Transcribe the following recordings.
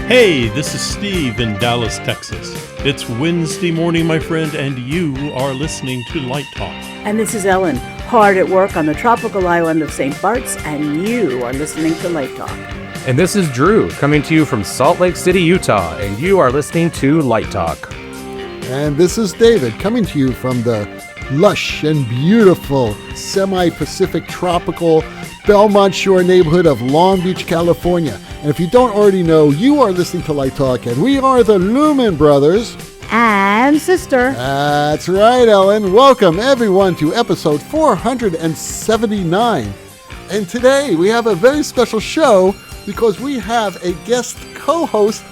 Hey, this is Steve in Dallas, Texas. It's Wednesday morning, my friend, and you are listening to Light Talk. And this is Ellen, hard at work on the tropical island of St. Bart's, and you are listening to Light Talk. And this is Drew, coming to you from Salt Lake City, Utah, and you are listening to Light Talk. And this is David, coming to you from the lush and beautiful semi-Pacific tropical Belmont Shore neighborhood of Long Beach, California. And if you don't already know, you are listening to Light Talk, and we are the Lumen Brothers and Sister. That's right, Ellen. Welcome, everyone, to episode 479. And today we have a very special show because we have a guest co-host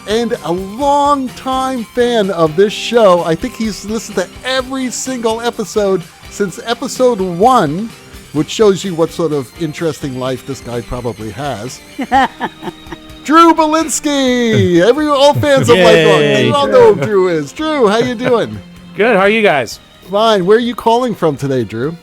and a long-time fan of this show. I think he's listened to every single episode since episode 1, which shows you what sort of interesting life this guy probably has. Drew Bielinski! All fans of Light Talk, you all know who Drew is. Drew, how you doing? Good, how are you guys? Fine. Where are you calling from today, Drew?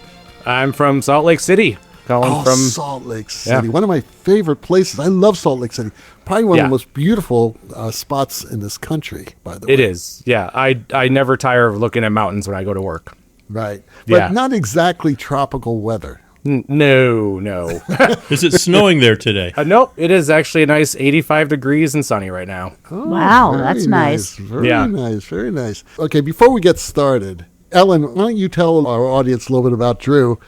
I'm from Salt Lake City. Salt Lake City. Yeah. One of my favorite places. I love Salt Lake City. Probably one of the most beautiful spots in this country, by the way. It is, yeah. I never tire of looking at mountains when I go to work. Right. But not exactly tropical weather. No. Is it snowing there today? Nope. It is actually a nice 85 degrees and sunny right now. Oh, wow, that's nice. Very nice. Okay, before we get started, Ellen, why don't you tell our audience a little bit about Drew?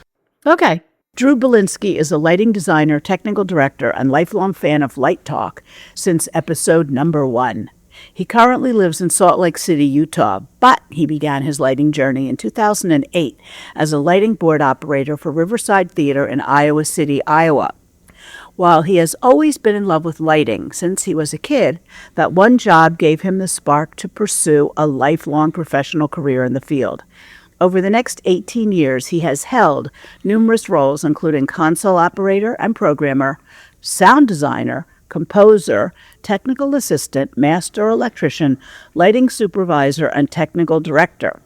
Okay. Drew Bielinski is a lighting designer, technical director, and lifelong fan of Light Talk since episode number 1. He currently lives in Salt Lake City, Utah, but he began his lighting journey in 2008 as a lighting board operator for Riverside Theater in Iowa City, Iowa. While he has always been in love with lighting since he was a kid, that one job gave him the spark to pursue a lifelong professional career in the field. Over the next 18 years, he has held numerous roles, including console operator and programmer, sound designer, composer, technical assistant, master electrician, lighting supervisor, and technical director.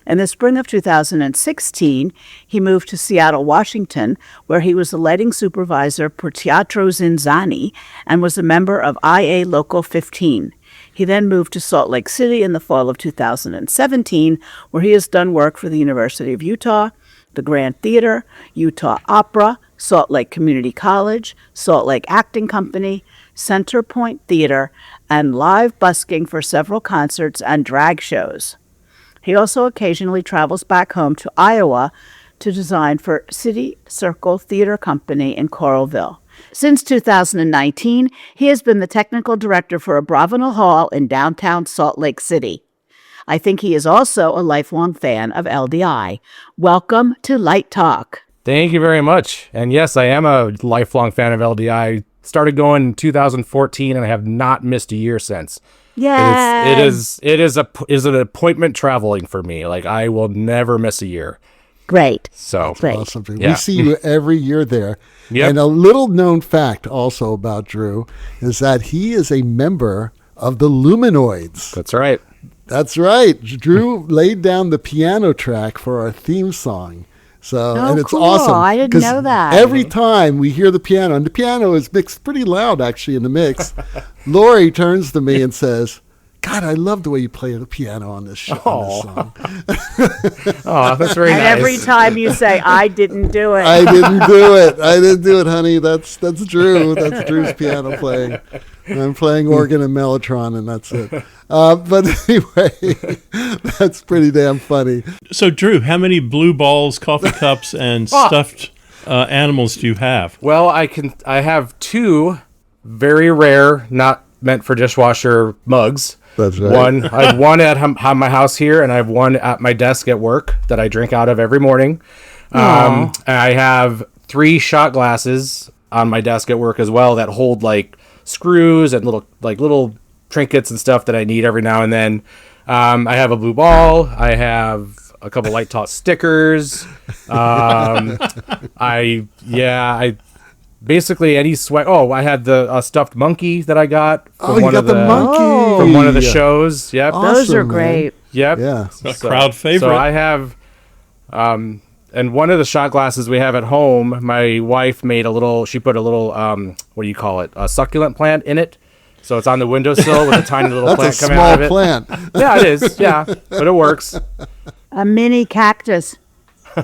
In the spring of 2016, he moved to Seattle, Washington, where he was the lighting supervisor for Teatro Zinzani and was a member of IA Local 15. He then moved to Salt Lake City in the fall of 2017, where he has done work for the University of Utah, the Grand Theater, Utah Opera, Salt Lake Community College, Salt Lake Acting Company, Center Point Theater, and live busking for several concerts and drag shows. He also occasionally travels back home to Iowa to design for City Circle Theater Company in Coralville. Since 2019, he has been the technical director for Abravanel Hall in downtown Salt Lake City. I think he is also a lifelong fan of LDI. Welcome to Light Talk. Thank you very much. And yes, I am a lifelong fan of LDI. Started going in 2014, and I have not missed a year since. Yeah, it is an appointment traveling for me. Like, I will never miss a year. Great. So great. Awesome. Yeah. We see you every year there. Yep. And a little known fact also about Drew is that he is a member of the Luminoids. That's right. That's right. Drew laid down the piano track for our theme song. And it's cool. awesome. I didn't know that. Every time we hear the piano, and the piano is mixed pretty loud actually in the mix, Lori turns to me and says, God, I love the way you play the piano on this show. On this song. Oh, that's very nice. And every time you say, I didn't do it. I didn't do it, honey. That's Drew. That's Drew's piano playing. I'm playing organ and mellotron, and that's it. But anyway, that's pretty damn funny. So, Drew, how many blue balls, coffee cups, and stuffed animals do you have? Well, I have 2 very rare, not meant for dishwasher mugs. That's right. I have one at my house here, and I have one at my desk at work that I drink out of every morning. And I have 3 shot glasses on my desk at work as well that hold like screws and little trinkets and stuff that I need every now and then. I have a blue ball. I have a couple Light Talk stickers. I basically any sweat. Oh, I had the stuffed monkey that I got from one of the shows. Yep, awesome, those are great. Yep, a crowd favorite. So I have, and one of the shot glasses we have at home, my wife made she put a little, what do you call it, a succulent plant in it. So it's on the windowsill with a tiny little That's plant a coming out of small it. plant. Yeah, it is. Yeah, but it works. A mini cactus.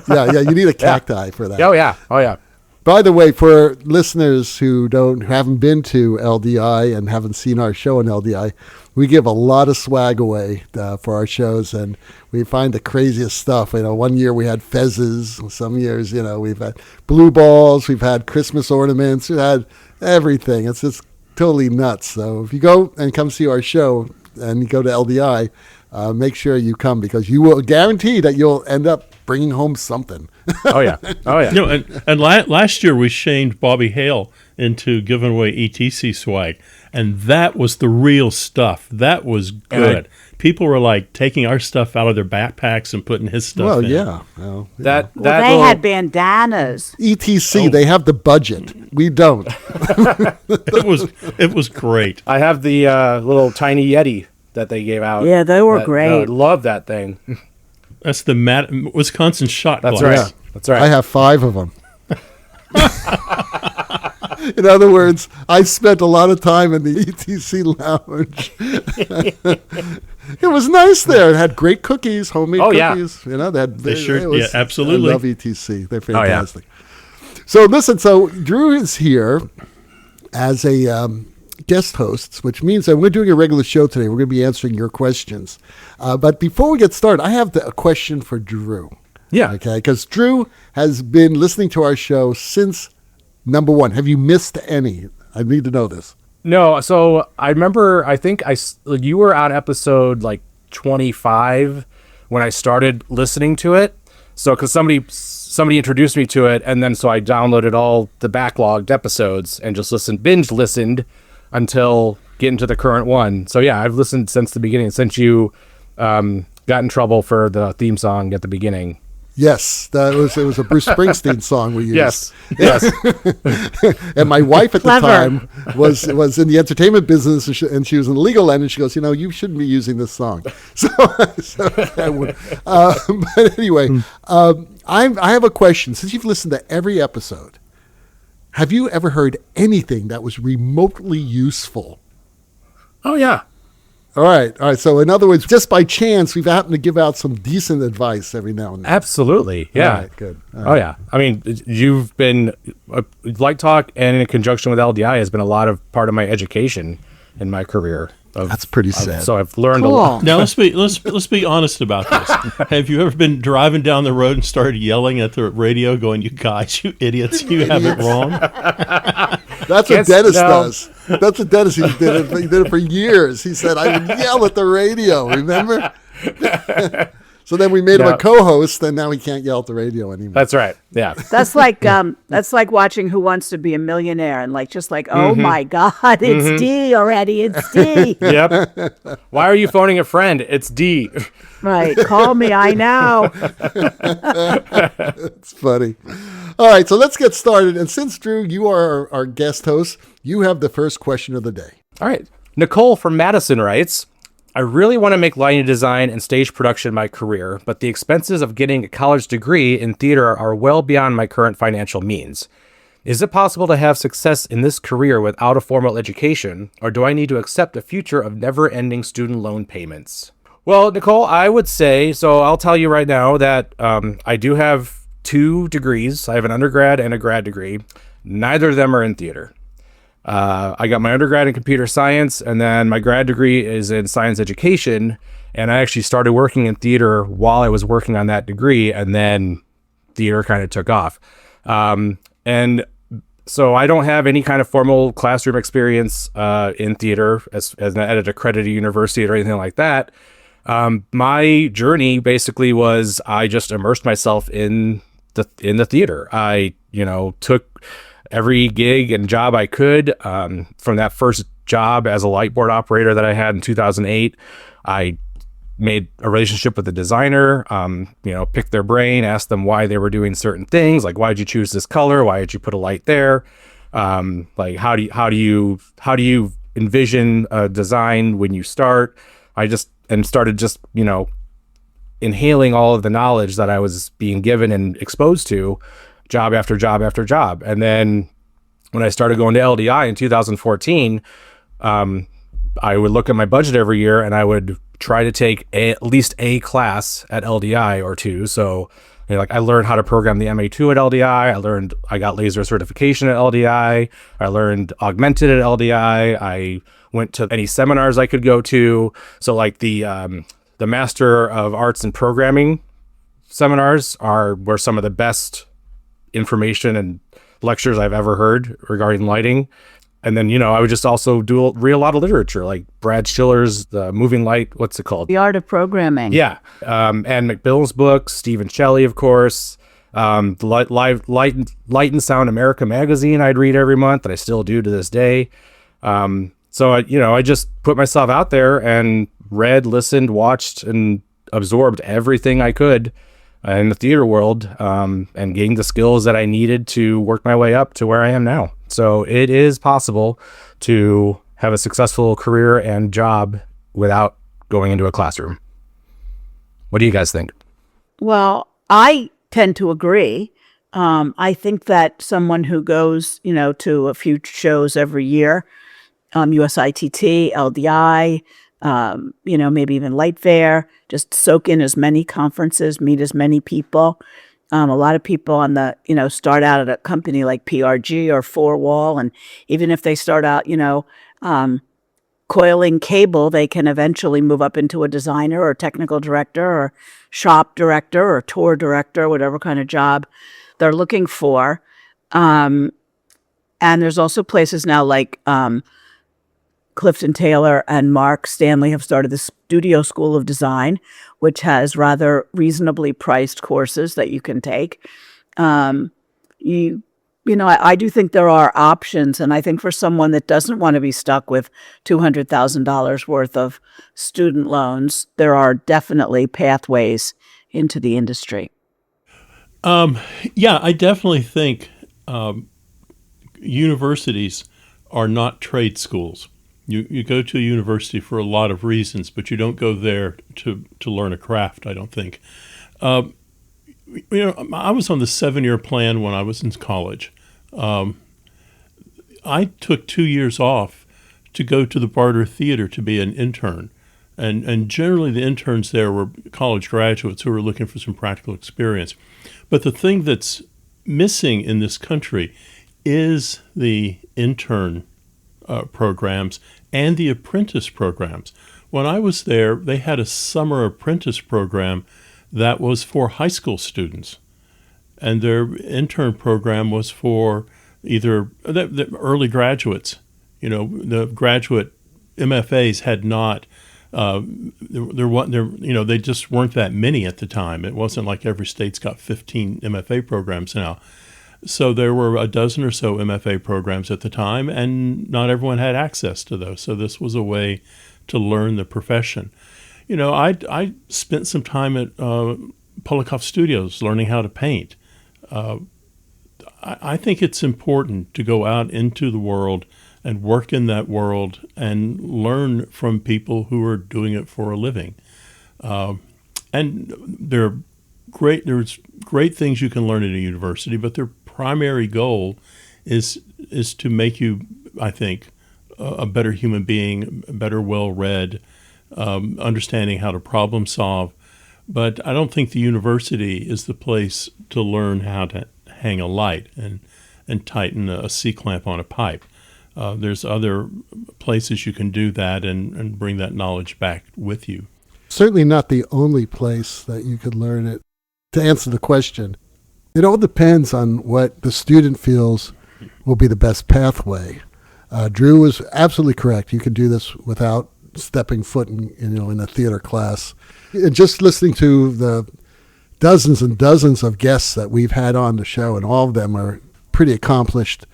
Yeah, you need a cacti for that. Oh yeah. By the way, for listeners who haven't been to LDI and haven't seen our show in LDI, we give a lot of swag away for our shows, and we find the craziest stuff. One year we had fezzes. Some years, we've had blue balls. We've had Christmas ornaments. We've had everything. It's just totally nuts. So if you go and come see our show and you go to LDI, make sure you come, because you will guarantee that you'll end up bringing home something. Oh yeah. And last year we shamed Bobby Hale into giving away ETC swag, and that was the real stuff. That was good. People were like taking our stuff out of their backpacks and putting his stuff in. Yeah. That They had bandanas. ETC, they have the budget. We don't. It was great. I have the little tiny Yeti that they gave out. Yeah, they were great. I love that thing. That's the Wisconsin shot That's glass. right. That's right. I have 5 of them. In other words, I spent a lot of time in the ETC lounge. It was nice there. It had great cookies, homemade cookies. Absolutely. I love ETC. They're fantastic. So listen, Drew is here as a guest host, which means that we're doing a regular show today. We're going to be answering your questions. But before we get started, I have a question for Drew. Yeah. Okay, because Drew has been listening to our show since number 1. Have you missed any? I need to know this. No, so I remember, I think you were on episode like 25 when I started listening to it. So because somebody introduced me to it, and then so I downloaded all the backlogged episodes and just binge listened until getting to the current one. So yeah, I've listened since the beginning, since you got in trouble for the theme song at the beginning. Yes, it was a Bruce Springsteen song we used. Yes. And my wife at Clever. the time was in the entertainment business, and she was in the legal end, and she goes, you shouldn't be using this song. But anyway, I have a question. Since you've listened to every episode, have you ever heard anything that was remotely useful? Oh yeah. All right. So in other words, just by chance, we've happened to give out some decent advice every now and then. Absolutely. Yeah. All right, good. All right. Oh yeah. I mean, you've been Light Talk, and in conjunction with LDI has been a lot of part of my education in my career. That's pretty sad. So I've learned a lot. Now let's be honest about this. Have you ever been driving down the road and started yelling at the radio, going, "You guys, you idiots, you have it wrong"? That's what Dennis does. That's what Dennis he did. He did it for years. He said, "I would yell at the radio." Remember? So then we made him a co-host, and now he can't yell at the radio anymore. That's right. Yeah. That's like watching Who Wants to Be a Millionaire, and oh my God, it's D already. It's D. Yep. Why are you phoning a friend? It's D. Right. Call me. I know. It's funny. All right, so let's get started. And since, Drew, you are our guest host, you have the first question of the day. All right. Nicole from Madison writes, I really want to make lighting design and stage production my career, but the expenses of getting a college degree in theater are well beyond my current financial means. Is it possible to have success in this career without a formal education, or do I need to accept a future of never-ending student loan payments? Well, Nicole, I would say, so I'll tell you right now that I do have 2 degrees. I have an undergrad and a grad degree. Neither of them are in theater. I got my undergrad in computer science, and then my grad degree is in science education. And I actually started working in theater while I was working on that degree, and then theater kind of took off. And so I don't have any kind of formal classroom experience in theater as at an accredited university or anything like that. My journey basically was I just immersed myself in the theater. I took every gig and job I could. From that first job as a light board operator that I had in 2008, I made a relationship with the designer, picked their brain, asked them why they were doing certain things, like why did you choose this color, why did you put a light there, like how do you envision a design when you start. Started inhaling all of the knowledge that I was being given and exposed to, job after job after job. And then when I started going to LDI in 2014, I would look at my budget every year and I would try to take at least a class at LDI or two. So like I learned how to program the MA2 at LDI. I got laser certification at LDI. I learned augmented at LDI. I went to any seminars I could go to. So like the Master of Arts in Programming seminars were some of the best information and lectures I've ever heard regarding lighting. And then, I would just also read a lot of literature, like Brad Schiller's The Moving Light. What's it called? The Art of Programming. Yeah. Anne McBill's books, Stephen Shelley, of course. The Light and Sound America magazine I'd read every month, and I still do to this day. So I just put myself out there and read, listened, watched, and absorbed everything I could in the theater world, and gained the skills that I needed to work my way up to where I am now. So it is possible to have a successful career and job without going into a classroom. What do you guys think? Well, I tend to agree. I think that someone who goes, to a few shows every year, USITT, LDI, maybe even Light Fair, just soak in as many conferences, meet as many people. A lot of people start out at a company like PRG or Four Wall, and even if they start out, coiling cable, they can eventually move up into a designer or technical director or shop director or tour director, whatever kind of job they're looking for. And there's also places now like Clifton Taylor and Mark Stanley have started the Studio School of Design, which has rather reasonably priced courses that you can take. I do think there are options, and I think for someone that doesn't want to be stuck with $200,000 worth of student loans, there are definitely pathways into the industry. Yeah, I definitely think universities are not trade schools. You go to a university for a lot of reasons, but you don't go there to learn a craft, I don't think. I was on the 7-year plan when I was in college. I took 2 years off to go to the Barter Theater to be an intern. And generally the interns there were college graduates who were looking for some practical experience. But the thing that's missing in this country is the intern programs and the apprentice programs. When I was there, they had a summer apprentice program that was for high school students. And their intern program was for either the early graduates. The graduate MFAs had not, they just weren't that many at the time. It wasn't like every state's got 15 MFA programs now. So there were a dozen or so MFA programs at the time, and not everyone had access to those. So this was a way to learn the profession. I spent some time at Polikoff Studios learning how to paint. I think it's important to go out into the world and work in that world and learn from people who are doing it for a living. And there's great things you can learn at a university, but their primary goal is to make you, I think, a better human being, better well-read, understanding how to problem solve. But I don't think the university is the place to learn how to hang a light and tighten a C-clamp on a pipe. There's other places you can do that and bring that knowledge back with you. Certainly not the only place that you could learn it. To answer the question, it all depends on what the student feels will be the best pathway. Drew was absolutely correct. You can do this without stepping foot in a theater class. And just listening to the dozens and dozens of guests that we've had on the show, and all of them are pretty accomplished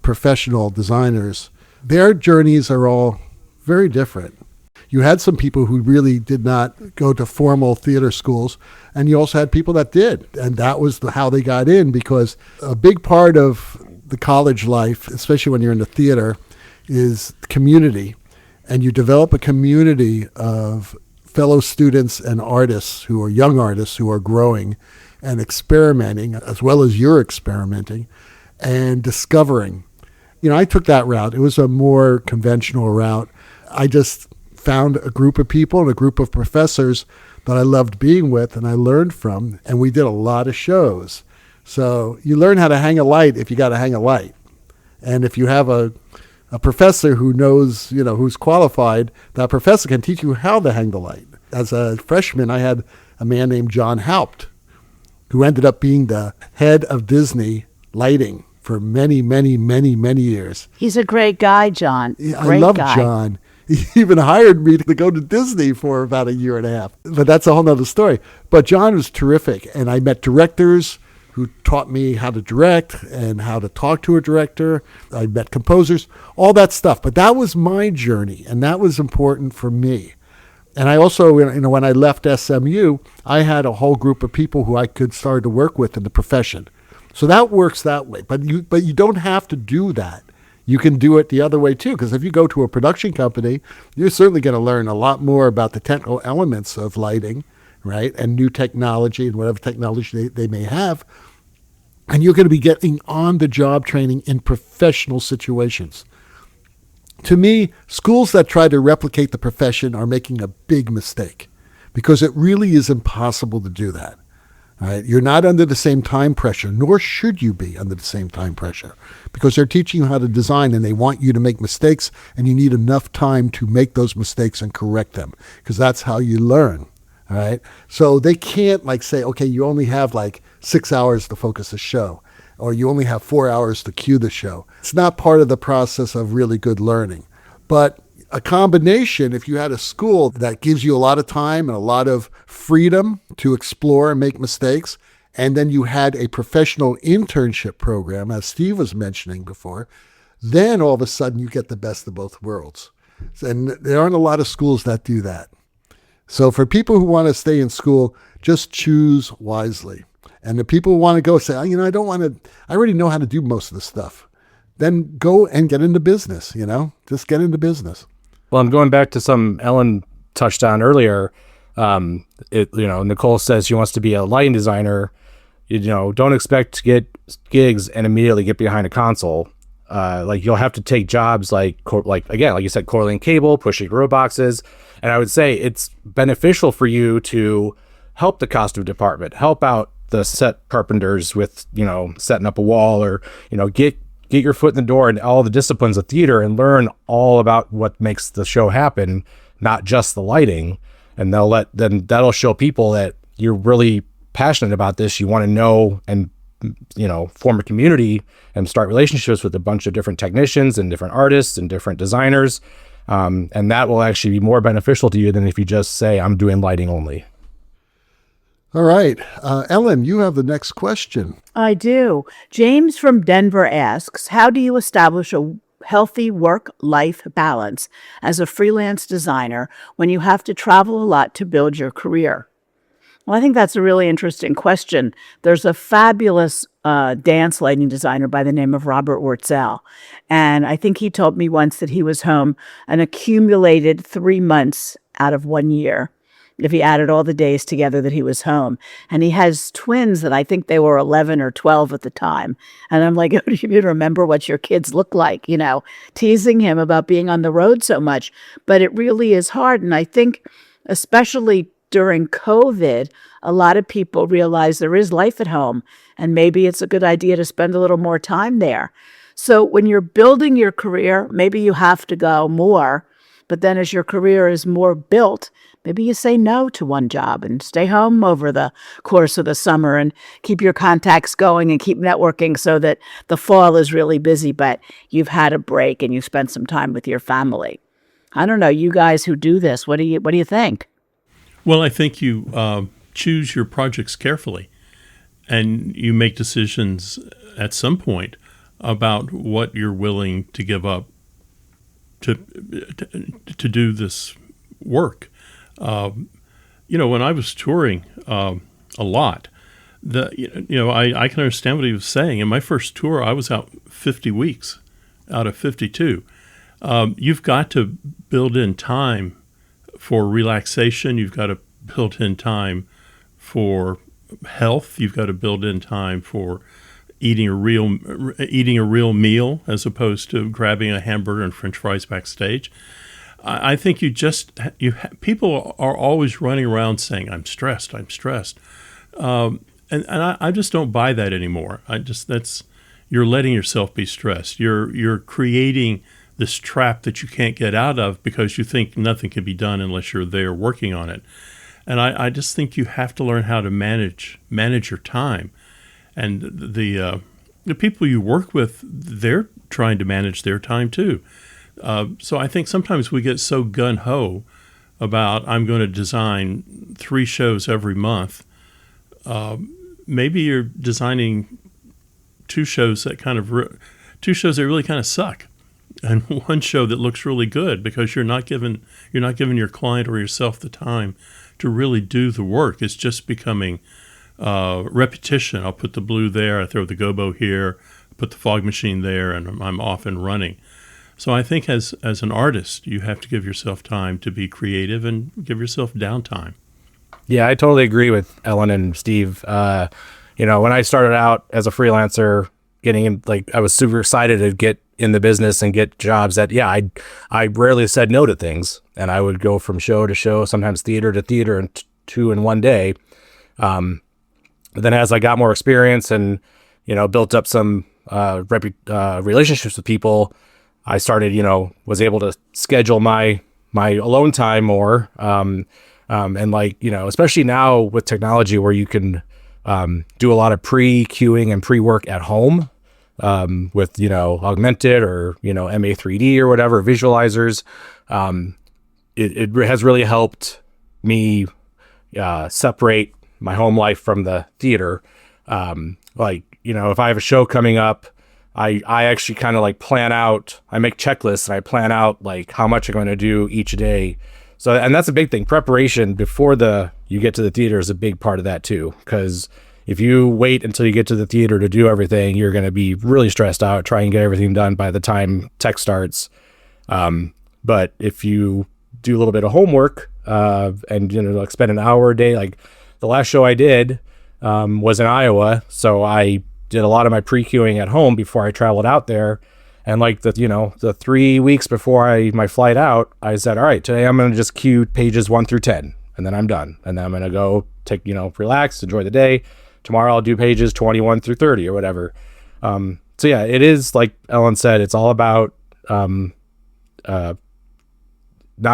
professional designers, their journeys are all very different. You had some people who really did not go to formal theater schools, and you also had people that did, and that was how they got in, because a big part of the college life, especially when you're in the theater, is community, and you develop a community of fellow students and artists who are young artists who are growing and experimenting, as well as you're experimenting and discovering. I took that route. It was a more conventional route. I just found a group of people and a group of professors that I loved being with and I learned from, and we did a lot of shows. So you learn how to hang a light if you got to hang a light. And if you have a professor who knows, who's qualified, that professor can teach you how to hang the light. As a freshman, I had a man named John Haupt, who ended up being the head of Disney lighting for many, many, many, many years. He's a great guy, John. I love John. He even hired me to go to Disney for about a year and a half. But that's a whole nother story. But John was terrific. And I met directors who taught me how to direct and how to talk to a director. I met composers, all that stuff. But that was my journey, and that was important for me. And I also, when I left SMU, I had a whole group of people who I could start to work with in the profession. So that works that way. But you don't have to do that. You can do it the other way too, because if you go to a production company, you're certainly going to learn a lot more about the technical elements of lighting, right, and new technology and whatever technology they may have. And you're going to be getting on-the-job training in professional situations. To me, schools that try to replicate the profession are making a big mistake, because it really is impossible to do that. Right? You're not under the same time pressure, nor should you be under the same time pressure, because they're teaching you how to design and they want you to make mistakes, and you need enough time to make those mistakes and correct them, because that's how you learn. All right. So they can't say, okay, you only have 6 hours to focus a show, or you only have 4 hours to cue the show. It's not part of the process of really good learning. But a combination, if you had a school that gives you a lot of time and a lot of freedom to explore and make mistakes, and then you had a professional internship program, as Steve was mentioning before, then all of a sudden you get the best of both worlds. And there aren't a lot of schools that do that. So for people who want to stay in school, just choose wisely. And the people who want to go say, I don't want to, I already know how to do most of the stuff. Then go and get into business, just get into business. Well, I'm going back to some Ellen touched on earlier. Nicole says she wants to be a lighting designer. Don't expect to get gigs and immediately get behind a console. You'll have to take jobs like you said, coiling cable, pushing row boxes. And I would say it's beneficial for you to help the costume department, help out the set carpenters with, setting up a wall, or, get your foot in the door in all the disciplines of theater and learn all about what makes the show happen, not just the lighting. And that'll show people that you're really passionate about this. You want to know and, form a community and start relationships with a bunch of different technicians and different artists and different designers. And that will actually be more beneficial to you than if you just say, I'm doing lighting only. All right. Ellen, you have the next question. I do. James from Denver asks, how do you establish a healthy work-life balance as a freelance designer when you have to travel a lot to build your career? Well, I think that's a really interesting question. There's a fabulous dance lighting designer by the name of Robert Wurtzel. And I think he told me once that he was home an accumulated 3 months out of 1 year, if he added all the days together that he was home. And he has twins that I think they were 11 or 12 at the time. And I'm like, oh, do you remember what your kids look like? Teasing him about being on the road so much. But it really is hard. And I think especially during COVID, a lot of people realize there is life at home, and maybe it's a good idea to spend a little more time there. So when you're building your career, maybe you have to go more, but then as your career is more built, maybe you say no to one job and stay home over the course of the summer and keep your contacts going and keep networking so that the fall is really busy, but you've had a break and you spent some time with your family. I don't know, you guys who do this, what do you think? Well, I think you choose your projects carefully, and you make decisions at some point about what you're willing to give up to do this work. When I was touring a lot, I can understand what he was saying. In my first tour, I was out 50 weeks out of 52. You've got to build in time for relaxation. You've got to build in time for health. You've got to build in time for eating a real meal as opposed to grabbing a hamburger and French fries backstage. I think people are always running around saying, I'm stressed. And I just don't buy that anymore. You're letting yourself be stressed. You're creating this trap that you can't get out of because you think nothing can be done unless you're there working on it. And I just think you have to learn how to manage your time. And the people you work with, they're trying to manage their time too. So I think sometimes we get so gung-ho about I'm going to design 3 shows every month. Maybe you're designing 2 shows that really kind of suck, and 1 show that looks really good because you're not giving your client or yourself the time to really do the work. It's just becoming repetition. I'll put the blue there, I throw the gobo here, put the fog machine there, and I'm off and running. So I think as an artist, you have to give yourself time to be creative and give yourself downtime. Yeah, I totally agree with Ellen and Steve. When I started out as a freelancer, getting in, I was super excited to get in the business and get jobs that, I rarely said no to things, and I would go from show to show, sometimes theater to theater, and 2 in one day. But then as I got more experience and, built up some relationships with people, I started, was able to schedule my alone time more. Especially now with technology where you can do a lot of pre-queuing and pre-work at home with, augmented or, MA3D or whatever, visualizers. It has really helped me separate my home life from the theater. If I have a show coming up, I actually kind of plan out, I make checklists and I plan out how much I'm going to do each day. So, and that's a big thing. Preparation before you get to the theater is a big part of that too. Because if you wait until you get to the theater to do everything, you're going to be really stressed out, try and get everything done by the time tech starts. But if you do a little bit of homework and spend an hour a day, the last show I did was in Iowa, so I did a lot of my pre-queuing at home before I traveled out there. And the 3 weeks before my flight out, I said, all right, today I'm going to just queue pages 1 through 10, and then I'm done. And then I'm going to go take, relax, enjoy the day. Tomorrow I'll do pages 21 through 30 or whatever. It is, like Ellen said, it's all about not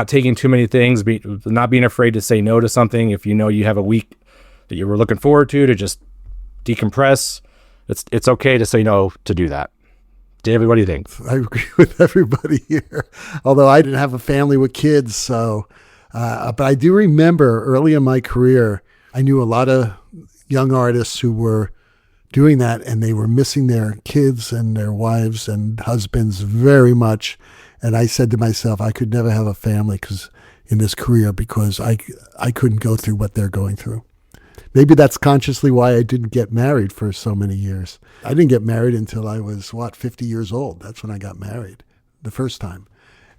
taking too many things, not being afraid to say no to something. If you have a week that you were looking forward to just decompress, it's okay to say no to do that. David, what do you think? I agree with everybody here, although I didn't have a family with kids. So, but I do remember early in my career, I knew a lot of young artists who were doing that, and they were missing their kids and their wives and husbands very much. And I said to myself, I could never have a family in this career because I couldn't go through what they're going through. Maybe that's consciously why I didn't get married for so many years. I didn't get married until I was, 50 years old. That's when I got married the first time.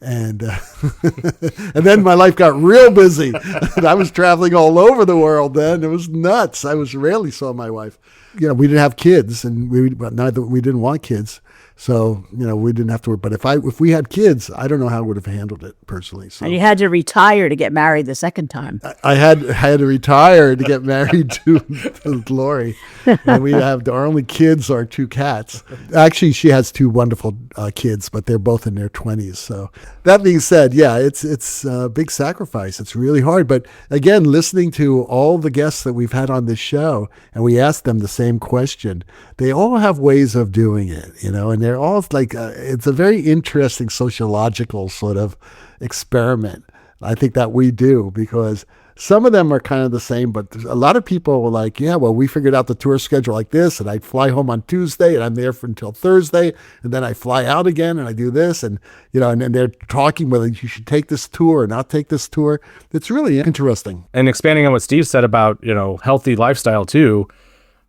And and then my life got real busy. And I was traveling all over the world then. It was nuts. I rarely saw my wife. We didn't have kids, and we didn't want kids. So, we didn't have to work. But if we had kids, I don't know how I would have handled it personally. So. And you had to retire to get married the second time. I had to retire to get married to Lori. And we have our only kids are 2 cats. Actually, she has 2 wonderful kids, but they're both in their 20s. So that being said, yeah, it's a big sacrifice. It's really hard. But again, listening to all the guests that we've had on this show, and we asked them the same question, they all have ways of doing it, and they're all it's a very interesting sociological sort of experiment. I think that we do, because some of them are kind of the same, but a lot of people were like, yeah, well, we figured out the tour schedule like this, and I fly home on Tuesday and I'm there until Thursday, and then I fly out again and I do this, and and then they're talking whether you should take this tour or not take this tour. It's really interesting. And expanding on what Steve said about, healthy lifestyle too,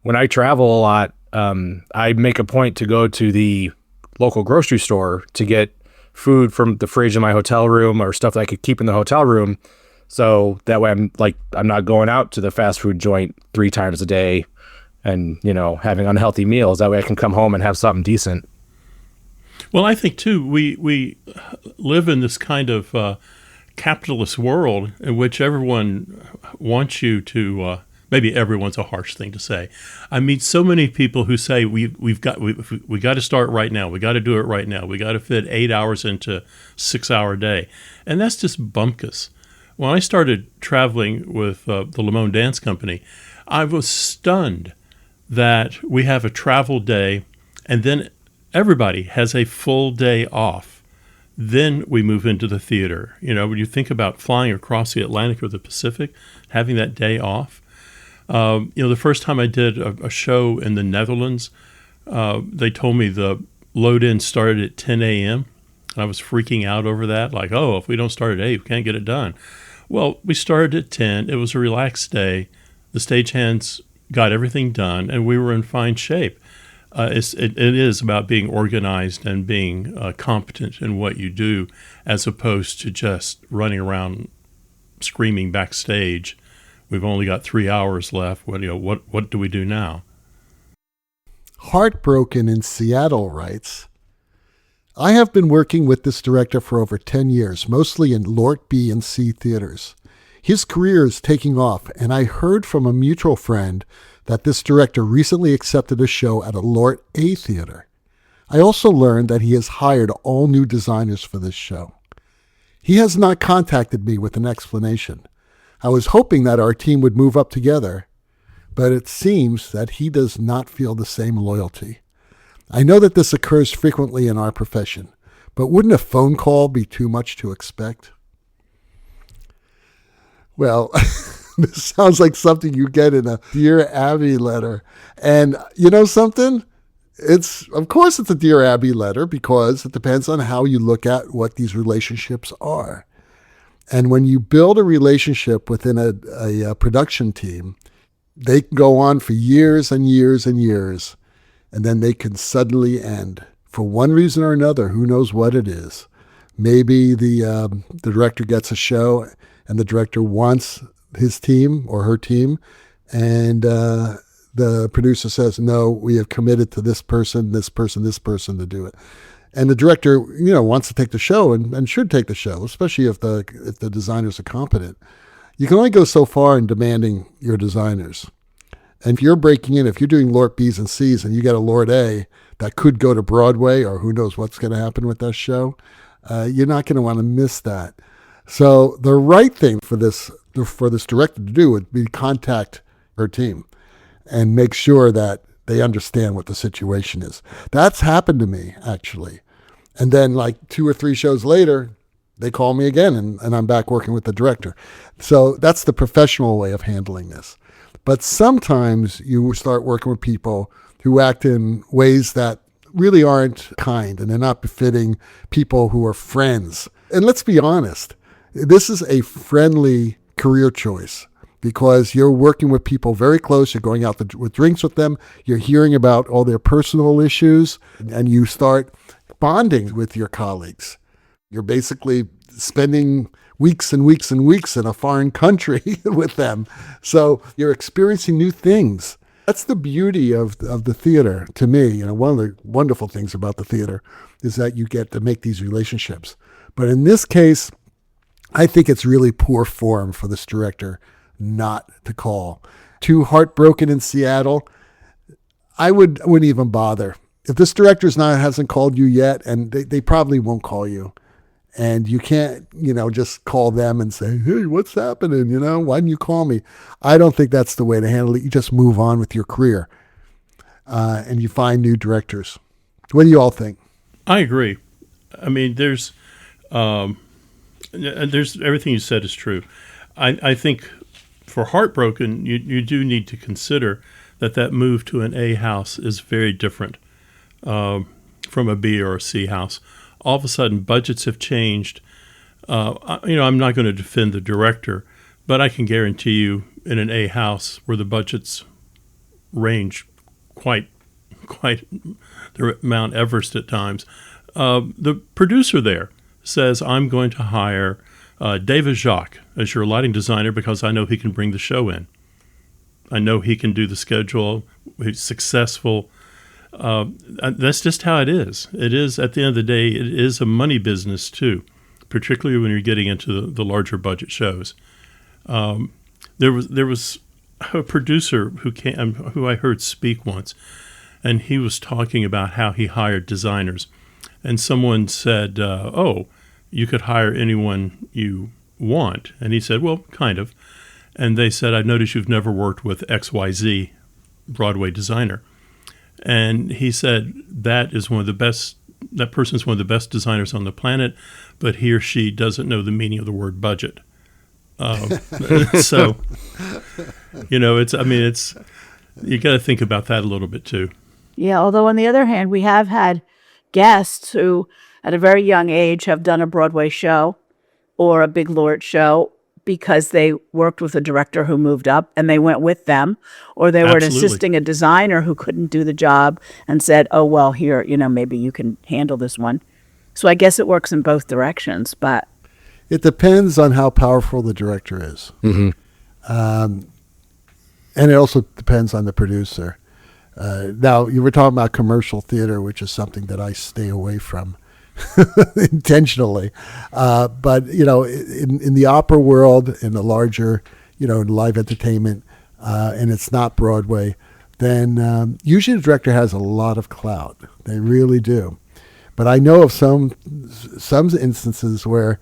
when I travel a lot, I make a point to go to the local grocery store to get food from the fridge in my hotel room or stuff that I could keep in the hotel room. So that way I'm not going out to the fast food joint 3 times a day and, having unhealthy meals. That way I can come home and have something decent. Well, I think too we live in this kind of capitalist world in which everyone wants you to. Maybe everyone's a harsh thing to say. I meet so many people who say we got to start right now. We got to do it right now. We got to fit 8 hours into 6-hour day, and that's just bumpkus. When I started traveling with the Lumen Dance Company, I was stunned that we have a travel day, and then everybody has a full day off. Then we move into the theater. You know, when you think about flying across the Atlantic or the Pacific, having that day off. The first time I did a show in the Netherlands, they told me the load-in started at 10 a.m. I was freaking out over that, like, oh, if we don't start at 8, we can't get it done. Well, we started at 10. It was a relaxed day. The stagehands got everything done, and we were in fine shape. It is about being organized and being competent in what you do, as opposed to just running around screaming backstage. We've only got 3 hours left. What do we do now? Heartbroken in Seattle writes, I have been working with this director for over 10 years, mostly in LORT B and C theaters. His career is taking off, and I heard from a mutual friend that this director recently accepted a show at a LORT A theater. I also learned that he has hired all new designers for this show. He has not contacted me with an explanation. I was hoping that our team would move up together, but it seems that he does not feel the same loyalty. I know that this occurs frequently in our profession, but wouldn't a phone call be too much to expect? Well, this sounds like something you get in a Dear Abby letter. And you know something? Of course it's a Dear Abby letter because it depends on how you look at what these relationships are. And when you build a relationship within a production team, they can go on for years and years and years, and then they can suddenly end for one reason or another. Who knows what it is? Maybe the director gets a show, and the director wants his team or her team, and the producer says, "No, we have committed to this person, this person, this person to do it." And the director, wants to take the show and should take the show, especially if the designers are competent. You can only go so far in demanding your designers. And if you're breaking in, if you're doing LORT B's and C's and you get a LORT A that could go to Broadway or who knows what's going to happen with that show, you're not going to want to miss that. So the right thing for this director to do would be contact her team and make sure that they understand what the situation is. That's happened to me, actually. And then like 2 or 3 shows later, they call me again and I'm back working with the director. So that's the professional way of handling this. But sometimes you start working with people who act in ways that really aren't kind and they're not befitting people who are friends. And let's be honest, this is a friendly career choice, because you're working with people very close. You're going out with drinks with them. You're hearing about all their personal issues, and you start bonding with your colleagues. You're basically spending weeks and weeks and weeks in a foreign country with them. So you're experiencing new things. That's the beauty of the theater to me. One of the wonderful things about the theater is that you get to make these relationships. But in this case, I think it's really poor form for this director not to call. Too heartbroken in Seattle, I wouldn't even bother. If this director's hasn't called you yet, and they probably won't call you, and you can't, just call them and say, "Hey, what's happening? Why didn't you call me?" I don't think that's the way to handle it. You just move on with your career, and you find new directors. What do you all think? I agree. I mean, there's everything you said is true. I think for Heartbroken, you do need to consider that move to an A house is very different from a B or a C house. All of a sudden, budgets have changed. I'm not going to defend the director, but I can guarantee you in an A house where the budgets range quite the Mount Everest at times, the producer there says, "I'm going to hire David Jacques as your lighting designer because I know he can bring the show in. I know he can do the schedule. He's successful. That's just how it is. It is, at the end of the day, it is a money business too, particularly when you're getting into the larger budget shows. There was a producer who I heard speak once, and he was talking about how he hired designers. And someone said, oh, you could hire anyone you want. And he said, well, kind of. And they said, I've noticed you've never worked with XYZ Broadway designer. And he said, that person's one of the best designers on the planet, but he or she doesn't know the meaning of the word budget. So, you got to think about that a little bit too. Yeah, although on the other hand, we have had guests who, at a very young age, have done a Broadway show or a Big Lord show because they worked with a director who moved up and they went with them, or they were assisting a designer who couldn't do the job and said, oh, well, here, maybe you can handle this one. So I guess it works in both directions, but it depends on how powerful the director is. Mm-hmm. And it also depends on the producer. Now, you were talking about commercial theater, which is something that I stay away from intentionally. But, in the opera world, in the larger, live entertainment, and it's not Broadway, then usually the director has a lot of clout. They really do. But I know of some instances where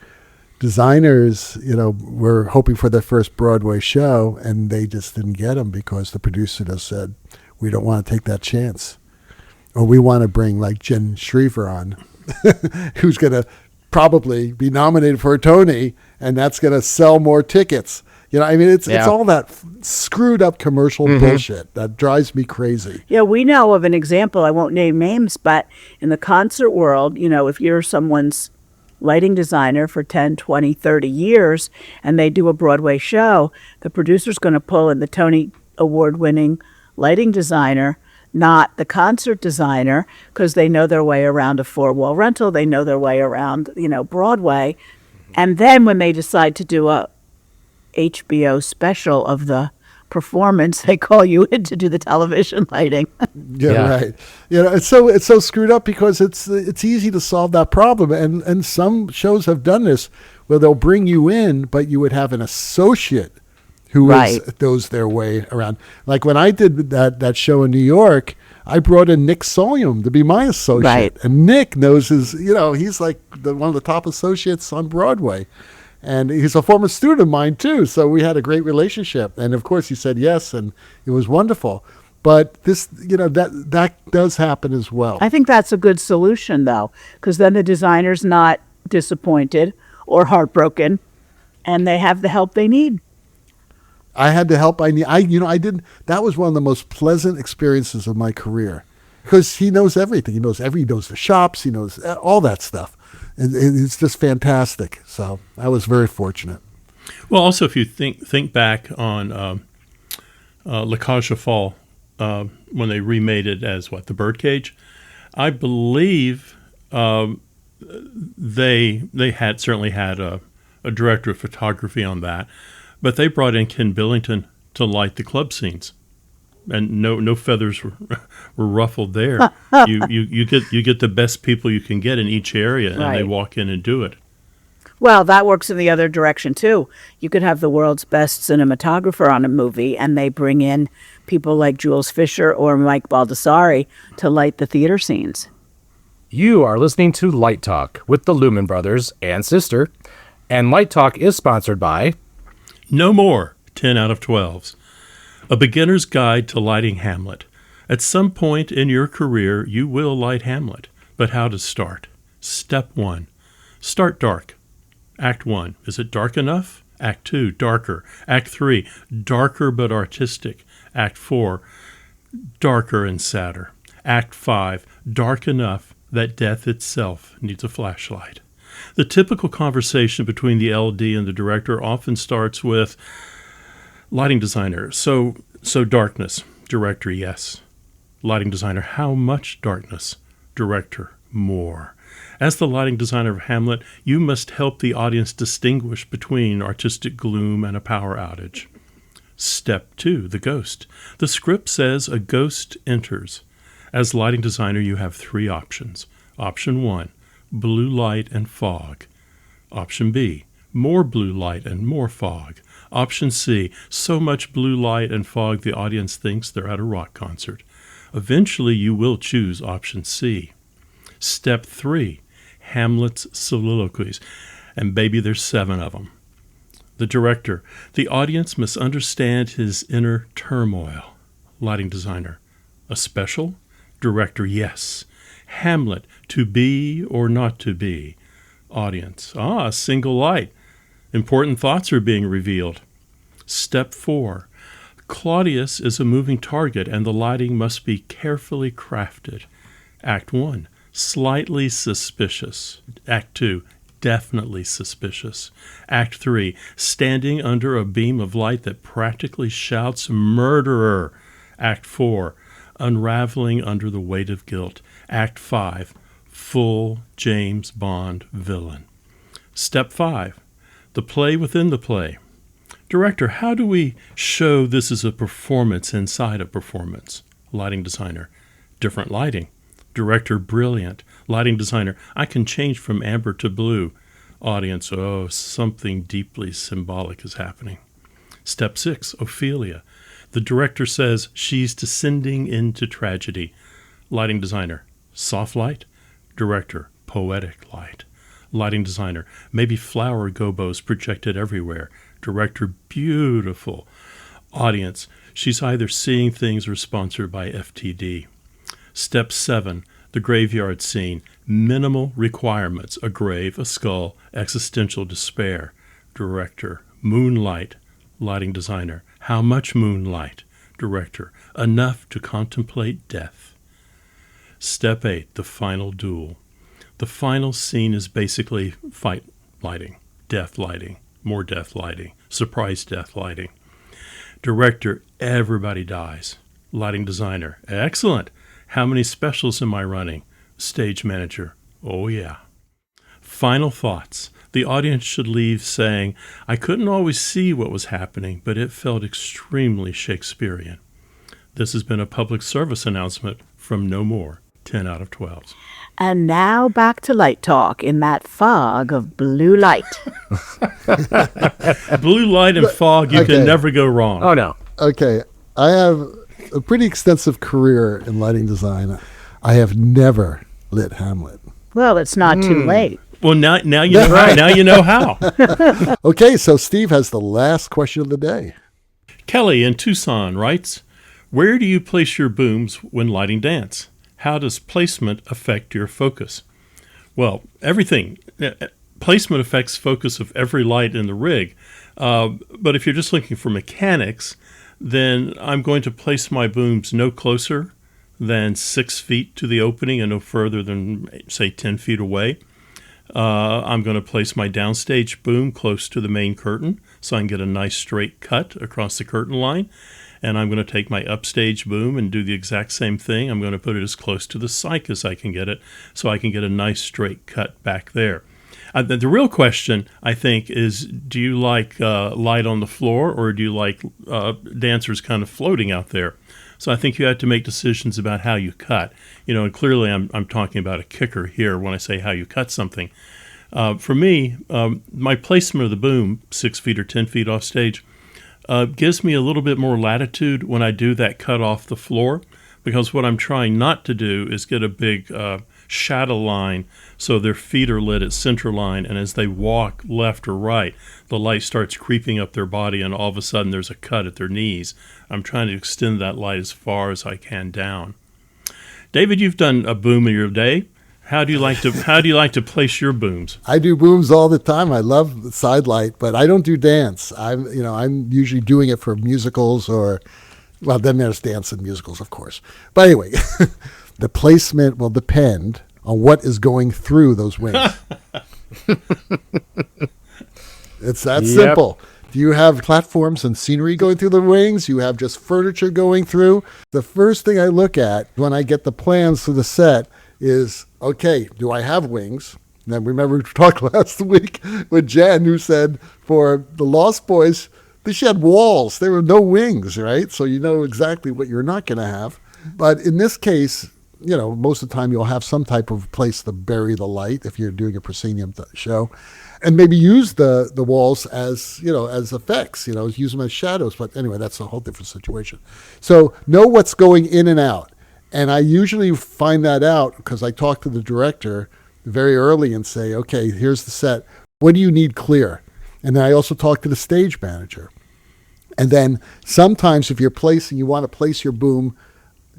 designers, were hoping for their first Broadway show, and they just didn't get them because the producer just said, we don't want to take that chance. Or we want to bring like Jen Shriver on, who's going to probably be nominated for a Tony, and that's going to sell more tickets. It's all that screwed up commercial bullshit that drives me crazy. Yeah, we know of an example. I won't name names, but in the concert world, if you're someone's lighting designer for 10, 20, 30 years, and they do a Broadway show, the producer's going to pull in the Tony Award-winning lighting designer, not the concert designer, because they know their way around a four-wall rental, they know their way around, Broadway. And then when they decide to do a HBO special of the performance, they call you in to do the television lighting. Right. It's so screwed up because it's easy to solve that problem, and some shows have done this where they'll bring you in, but you would have an associate who knows their way around. Like when I did that show in New York, I brought in Nick Solium to be my associate, right. And Nick knows he's like one of the top associates on Broadway. And he's a former student of mine, too. So we had a great relationship. And, of course, he said yes, and it was wonderful. But this, that does happen as well. I think that's a good solution, though, because then the designer's not disappointed or heartbroken, and they have the help they need. I had the help I need. I didn't. That was one of the most pleasant experiences of my career because he knows everything. He knows the shops. He knows all that stuff. It's just fantastic. So I was very fortunate. Well, also, if you think back on La Cage aux Folles, when they remade it as the Birdcage, I believe they certainly had a director of photography on that, but they brought in Ken Billington to light the club scenes. And no feathers were ruffled there. You get the best people you can get in each area, and they walk in and do it. Well, that works in the other direction too. You could have the world's best cinematographer on a movie, and they bring in people like Jules Fisher or Mike Baldessari to light the theater scenes. You are listening to Light Talk with the Lumen Brothers and Sister, and Light Talk is sponsored by No More 10 out of 12s. A beginner's guide to lighting Hamlet. At some point in your career, you will light Hamlet. But how to start? Step 1. Start dark. Act 1. Is it dark enough? Act 2. Darker. Act 3. Darker but artistic. Act 4. Darker and sadder. Act 5. Dark enough that death itself needs a flashlight. The typical conversation between the LD and the director often starts with, lighting designer, so darkness. Director, yes. Lighting designer, how much darkness? Director, more. As the lighting designer of Hamlet, you must help the audience distinguish between artistic gloom and a power outage. Step 2, the ghost. The script says a ghost enters. As lighting designer, you have 3 options. Option 1, blue light and fog. Option B, more blue light and more fog. Option C, so much blue light and fog the audience thinks they're at a rock concert. Eventually, you will choose option C. Step 3, Hamlet's soliloquies. And baby, there's 7 of them. The director, the audience must understand his inner turmoil. Lighting designer, a special? Director, yes. Hamlet, to be or not to be. Audience, a single light. Important thoughts are being revealed. Step 4. Claudius is a moving target and the lighting must be carefully crafted. Act 1. Slightly suspicious. Act 2. Definitely suspicious. Act 3. Standing under a beam of light that practically shouts murderer. Act 4. Unraveling under the weight of guilt. Act 5. Full James Bond villain. Step 5. The play within the play. Director, how do we show this is a performance inside a performance? Lighting designer, different lighting. Director, brilliant. Lighting designer, I can change from amber to blue. Audience, oh, something deeply symbolic is happening. Step 6, Ophelia. The director says she's descending into tragedy. Lighting designer, soft light. Director, poetic light. Lighting designer, maybe flower gobos projected everywhere. Director, beautiful. Audience, she's either seeing things or sponsored by FTD. Step 7, the graveyard scene. Minimal requirements, a grave, a skull, existential despair. Director, moonlight. Lighting designer, how much moonlight? Director, enough to contemplate death. Step 8, the final duel. The final scene is basically fight lighting, death lighting, more death lighting, surprise death lighting. Director, everybody dies. Lighting designer, excellent. How many specials am I running? Stage manager, oh yeah. Final thoughts. The audience should leave saying, I couldn't always see what was happening, but it felt extremely Shakespearean. This has been a public service announcement from No More, 10 out of 12. And now back to Light Talk in that fog of blue light. Blue light and fog, you can never go wrong. Oh, no. Okay, I have a pretty extensive career in lighting design. I have never lit Hamlet. Well, it's not too late. Well, now you know how. Now you know how. Okay, so Steve has the last question of the day. Kelly in Tucson writes, where do you place your booms when lighting dance? How does placement affect your focus? Well, everything. Placement affects focus of every light in the rig. But if you're just looking for mechanics, then I'm going to place my booms no closer than 6 feet to the opening and no further than, say, 10 feet away. I'm going to place my downstage boom close to the main curtain so I can get a nice straight cut across the curtain line. And I'm going to take my upstage boom and do the exact same thing. I'm going to put it as close to the cyc as I can get it so I can get a nice straight cut back there. The real question, I think, is do you like light on the floor or do you like dancers kind of floating out there? So I think you have to make decisions about how you cut. And clearly I'm talking about a kicker here when I say how you cut something. For me, my placement of the boom, 6 feet or 10 feet off stage, gives me a little bit more latitude when I do that cut off the floor, because what I'm trying not to do is get a big shadow line so their feet are lit at center line, and as they walk left or right, the light starts creeping up their body and all of a sudden there's a cut at their knees. I'm trying to extend that light as far as I can down. David, you've done a boom in your day. How do you like to place your booms? I do booms all the time. I love the sidelight, but I don't do dance. I'm usually doing it for musicals then there's dance and musicals, of course. But anyway, the placement will depend on what is going through those wings. It's that simple. Do you have platforms and scenery going through the wings? You have just furniture going through? The first thing I look at when I get the plans for the set is, okay, do I have wings? And then remember we talked last week with Jen, who said for the Lost Boys, they had walls. There were no wings, right? So you know exactly what you're not going to have. But in this case, most of the time you'll have some type of place to bury the light if you're doing a proscenium show, and maybe use the walls as, as effects, use them as shadows. But anyway, that's a whole different situation. So know what's going in and out. And I usually find that out because I talk to the director very early and say, okay, here's the set. What do you need clear? And then I also talk to the stage manager. And then sometimes if you want to place your boom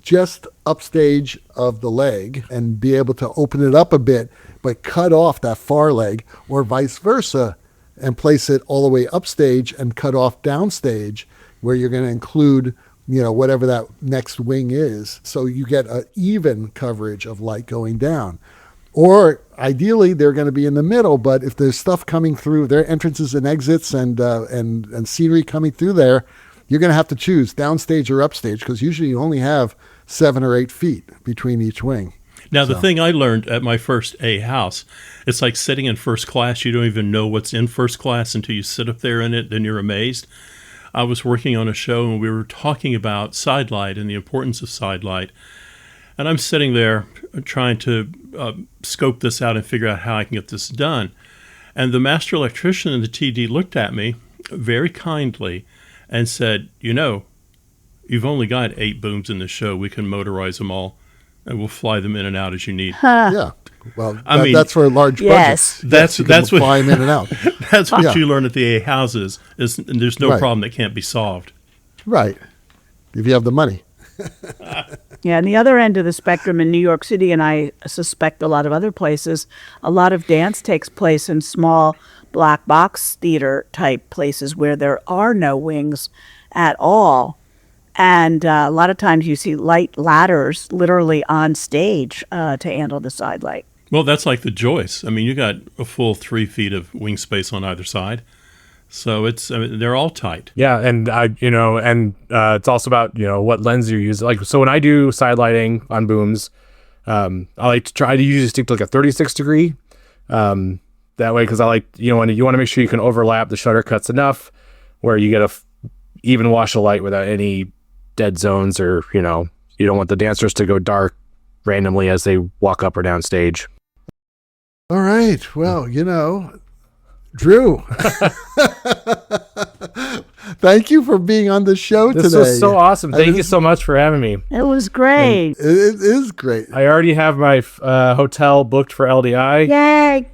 just upstage of the leg and be able to open it up a bit, but cut off that far leg, or vice versa, and place it all the way upstage and cut off downstage, where you're going to include, whatever that next wing is. So you get an even coverage of light going down. Or ideally, they're going to be in the middle. But if there's stuff coming through, there are entrances and exits and scenery coming through there, you're going to have to choose downstage or upstage, because usually you only have 7 or 8 feet between each wing. Now, the thing I learned at my first A house, it's like sitting in first class. You don't even know what's in first class until you sit up there in it, then you're amazed. I was working on a show, and we were talking about sidelight and the importance of sidelight. And I'm sitting there trying to scope this out and figure out how I can get this done. And the master electrician and the TD looked at me very kindly and said, you've only got 8 booms in the show. We can motorize them all, and we'll fly them in and out as you need. Yeah. Well, that's for a large yes. budget. That's what fly them in and out. That's what you learn at the A houses. And there's no problem that can't be solved. Right. If you have the money. Yeah, and the other end of the spectrum in New York City, and I suspect a lot of other places, a lot of dance takes place in small black box theater type places where there are no wings at all. And a lot of times you see light ladders literally on stage to handle the side light. Well, that's like the Joyce. I mean, you got a full 3 feet of wing space on either side. So they're all tight. Yeah, and it's also about what lens you use. Like, so when I do side lighting on booms, I like to try to usually stick to like a 36 degree. That way, because I like you want to make sure you can overlap the shutter cuts enough where you get a even wash of light without any dead zones, or you don't want the dancers to go dark randomly as they walk up or down stage. All right. Well, Drew, thank you for being on the show today. This was so awesome. Thank you so much for having me. It was great. It is great. I already have my hotel booked for LDI. Yay!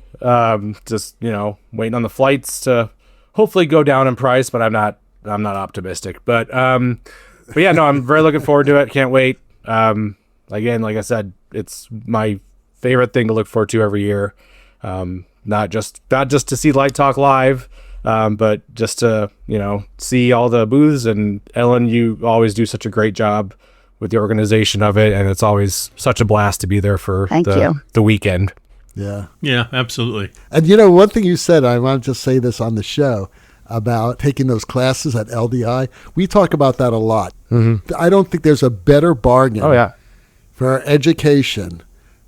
Just waiting on the flights to hopefully go down in price, but I'm not optimistic. But yeah, no, I'm very looking forward to it. Can't wait. Again, like I said, it's my favorite thing to look forward to every year. Not just to see Light Talk live, but just to see all the booths. And Ellen, you always do such a great job with the organization of it, and it's always such a blast to be there for the weekend. Yeah, absolutely. And one thing you said, I want to just say this on the show about taking those classes at LDI. We talk about that a lot. Mm-hmm. I don't think there's a better bargain. Oh yeah, for our education.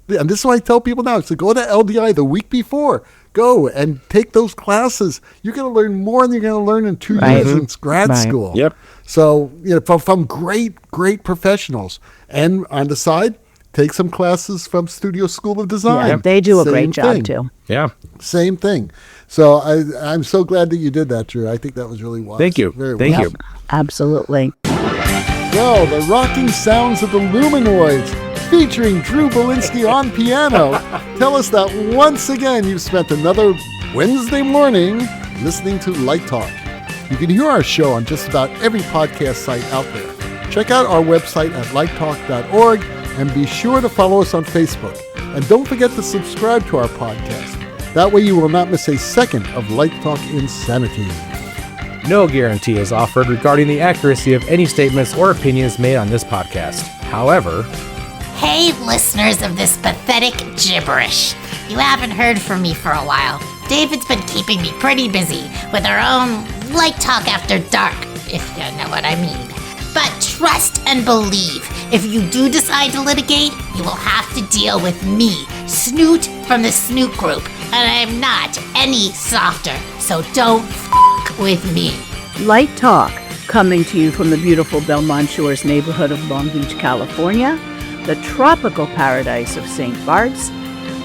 And this is what I tell people now. So go to LDI the week before. Go and take those classes. You're going to learn more than you're going to learn in 2 years in grad school. Yep. So, from great professionals. And on the side, take some classes from Studio School of Design. Yeah, they do a great job too. Yeah. Same thing. So I'm so glad that you did that, Drew. I think that was really wise. Thank you. Thank you. Absolutely. Well, the rocking sounds of the Luminoids, featuring Drew Bielinski on piano, tell us that once again you've spent another Wednesday morning listening to Light Talk. You can hear our show on just about every podcast site out there. Check out our website at lighttalk.org and be sure to follow us on Facebook. And don't forget to subscribe to our podcast. That way you will not miss a second of Light Talk insanity. No guarantee is offered regarding the accuracy of any statements or opinions made on this podcast. However, hey, listeners of this pathetic gibberish. You haven't heard from me for a while. David's been keeping me pretty busy with our own Light Talk After Dark, if you know what I mean. But trust and believe, if you do decide to litigate, you will have to deal with me, Snoot from the Snoot Group, and I'm not any softer, so don't with me. Light Talk, coming to you from the beautiful Belmont Shores neighborhood of Long Beach, California, the tropical paradise of St. Bart's,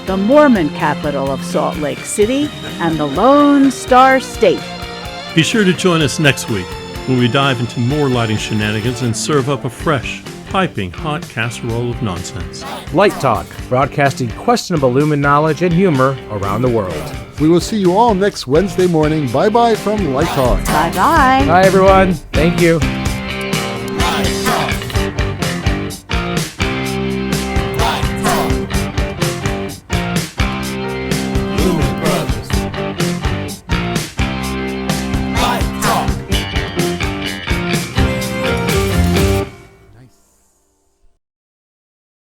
the Mormon capital of Salt Lake City, and the Lone Star State. Be sure to join us next week when we dive into more lighting shenanigans and serve up a fresh, piping hot casserole of nonsense. Light Talk, broadcasting questionable lumen knowledge and humor around the world. We will see you all next Wednesday morning. Bye-bye from Light Talk. Bye-bye. Bye, everyone. Thank you.